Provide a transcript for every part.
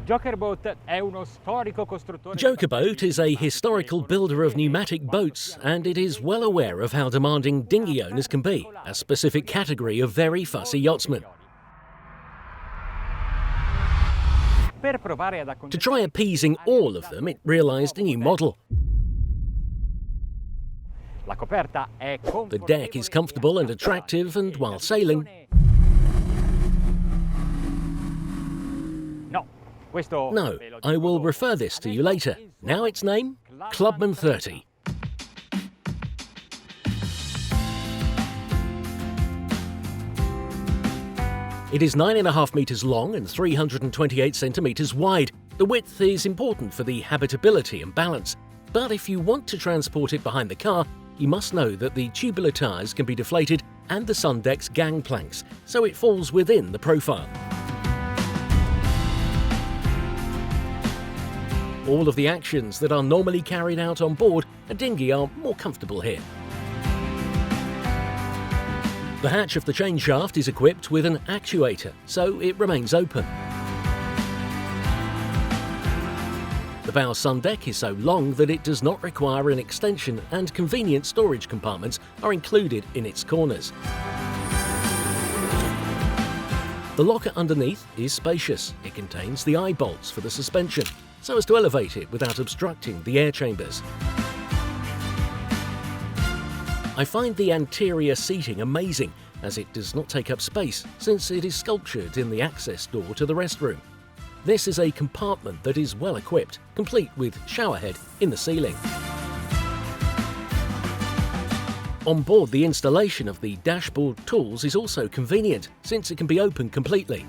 Jokerboat is a historical builder of pneumatic boats, and it is well aware of how demanding dinghy owners can be, a specific category of very fussy yachtsmen. To try appeasing all of them, it realised a new model. The deck is comfortable and attractive, and while sailing, no, I will refer this to you later. Now its name? Clubman 30. It is 9.5 metres long and 328 centimetres wide. The width is important for the habitability and balance. But if you want to transport it behind the car, you must know that the tubular tyres can be deflated and the sun deck's gangplanks, so it falls within the profile. All of the actions that are normally carried out on board a dinghy are more comfortable here. The hatch of the chain shaft is equipped with an actuator, so it remains open. The bow sun deck is so long that it does not require an extension, and convenient storage compartments are included in its corners. The locker underneath is spacious. It contains the eye bolts for the suspension, so as to elevate it without obstructing the air chambers. I find the anterior seating amazing, as it does not take up space, since it is sculptured in the access door to the restroom. This is a compartment that is well equipped, complete with showerhead in the ceiling. On board, the installation of the dashboard tools is also convenient, since it can be opened completely.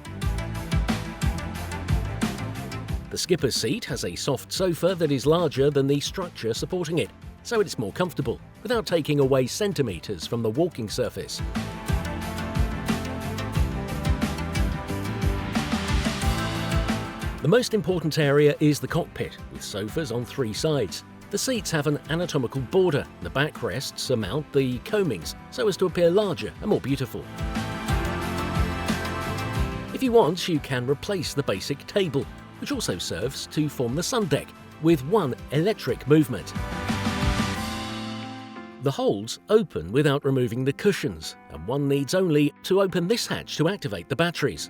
The skipper's seat has a soft sofa that is larger than the structure supporting it, so it's more comfortable, without taking away centimetres from the walking surface. The most important area is the cockpit, with sofas on 3 sides. The seats have an anatomical border. The backrests surmount the coamings, so as to appear larger and more beautiful. If you want, you can replace the basic table, which also serves to form the sun deck, with one electric movement. The holds open without removing the cushions, and one needs only to open this hatch to activate the batteries.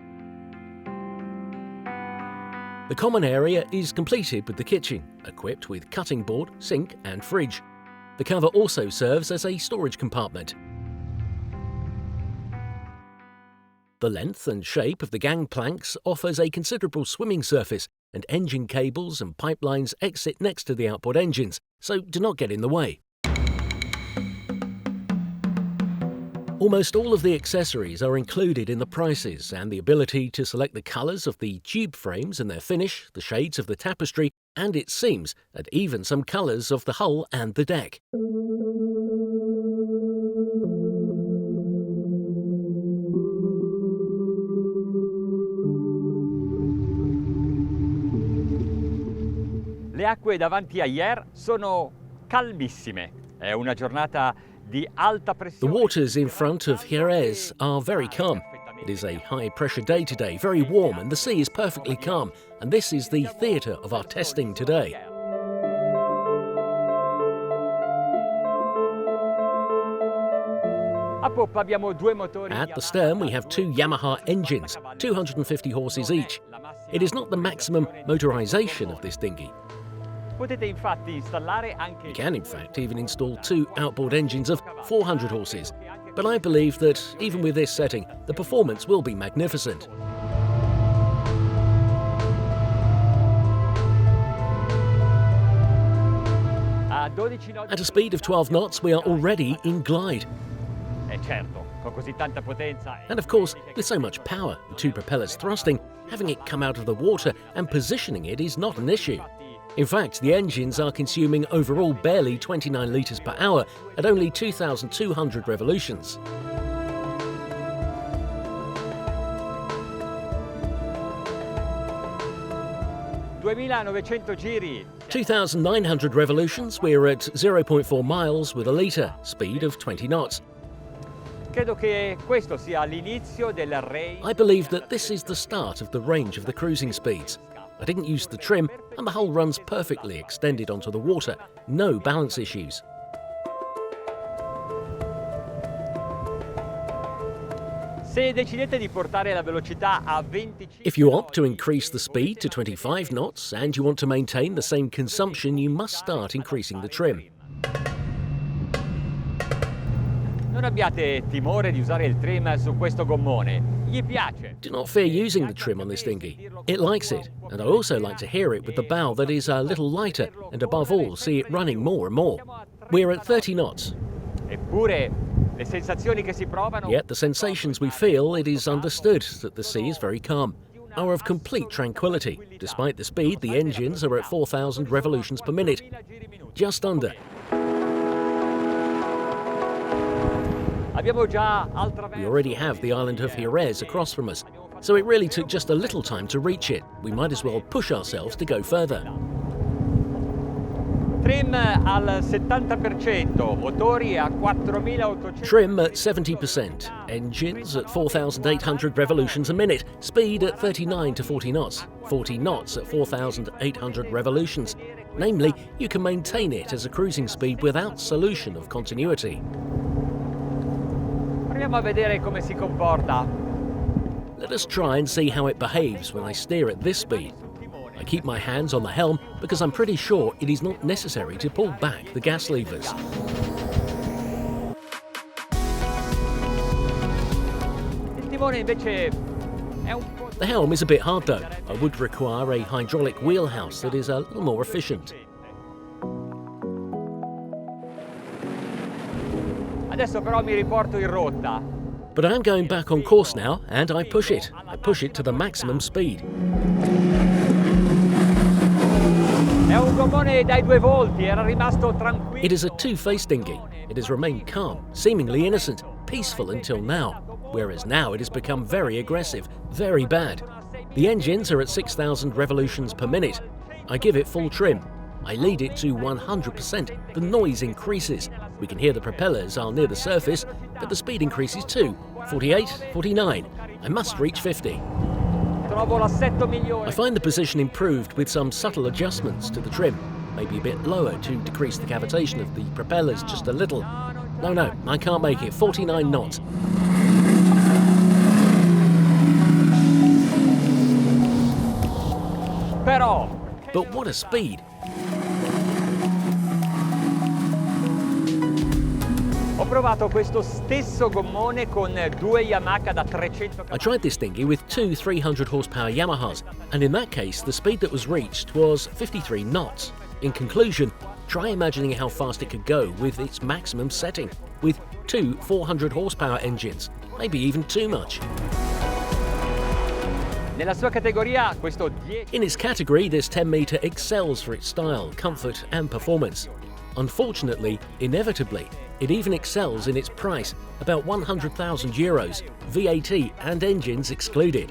The common area is completed with the kitchen, equipped with cutting board, sink and fridge. The cover also serves as a storage compartment. The length and shape of the gangplanks offers a considerable swimming surface, and engine cables and pipelines exit next to the outboard engines, so do not get in the way. Almost all of the accessories are included in the prices, and the ability to select the colours of the tube frames and their finish, the shades of the tapestry and its seams, and even some colours of the hull and the deck. Le acque davanti a Hyères sono calmissime. È una giornata di alta pressione. The waters in front of Hyères are very calm. It is a high-pressure day today, very warm, and the sea is perfectly calm. And this is the theatre of our testing today. At the stern we have 2 Yamaha engines, 250 horses each. It is not the maximum motorisation of this dinghy. You can in fact even install 2 outboard engines of 400 horses, but I believe that even with this setting, the performance will be magnificent. At a speed of 12 knots, we are already in glide. And of course, with so much power, the 2 propellers thrusting, having it come out of the water and positioning it is not an issue. In fact, the engines are consuming overall barely 29 litres per hour at only 2,200 revolutions. giri. 2,900 revolutions, we're at 0.4 miles with a litre, speed of 20 knots. I believe that this is the start of the range of the cruising speeds. I didn't use the trim and the hull runs perfectly extended onto the water, no balance issues. Se decidete di portare la velocità a 25 If you opt to increase the speed to 25 knots and you want to maintain the same consumption, you must start increasing the trim. Non abbiate timore di usare il trim su questo gommone. Gli piace. Do not fear using the trim on this dinghy. It likes it, and I also like to hear it with the bow that is a little lighter, and above all, see it running more and more. We're at 30 knots. Eppure le sensazioni che si provano. Yet the sensations we feel, it is understood that the sea is very calm, are of complete tranquility. Despite the speed, the engines are at 4,000 revolutions per minute. Just under. We already have the island of Jerez across from us, so it really took just a little time to reach it. We might as well push ourselves to go further. Trim al 70%, motori a 4.800. Trim at 70%, engines at 4,800 revolutions a minute, speed at 39 to 40 knots, 40 knots at 4,800 revolutions. Namely, you can maintain it as a cruising speed without solution of continuity. Proviamo a vedere come si comporta. Let us try and see how it behaves when I steer at this speed. I keep my hands on the helm because I'm pretty sure it is not necessary to pull back the gas levers. Il timone invece è un po'. The helm is a bit hard though. I would require a hydraulic wheelhouse that is a little more efficient. Adesso però mi riporto in rotta. But I'm going back on course now, and I push it. I push it to the maximum speed. È un gommone dai due volti, era rimasto tranquillo. It is a two-faced dinghy. It has remained calm, seemingly innocent, peaceful until now, whereas now it has become very aggressive, very bad. The engines are at 6,000 revolutions per minute. I give it full trim. I lead it to 100%. The noise increases. We can hear the propellers are near the surface, but the speed increases too. 48, 49. I must reach 50. I find the position improved with some subtle adjustments to the trim, maybe a bit lower to decrease the cavitation of the propellers just a little. No, I can't make it. 49 knots. But what a speed! Ho provato questo stesso gommone con due Yamaha da 300 I tried this dinghy with two 300 horsepower Yamahas, and in that case the speed that was reached was 53 knots. In conclusion, try imagining how fast it could go with its maximum setting, with two 400 horsepower engines, maybe even too much. Nella sua categoria, questo 10. In its category, this 10-metre excels for its style, comfort and performance. Unfortunately, inevitably, it even excels in its price, about €100,000, VAT and engines excluded.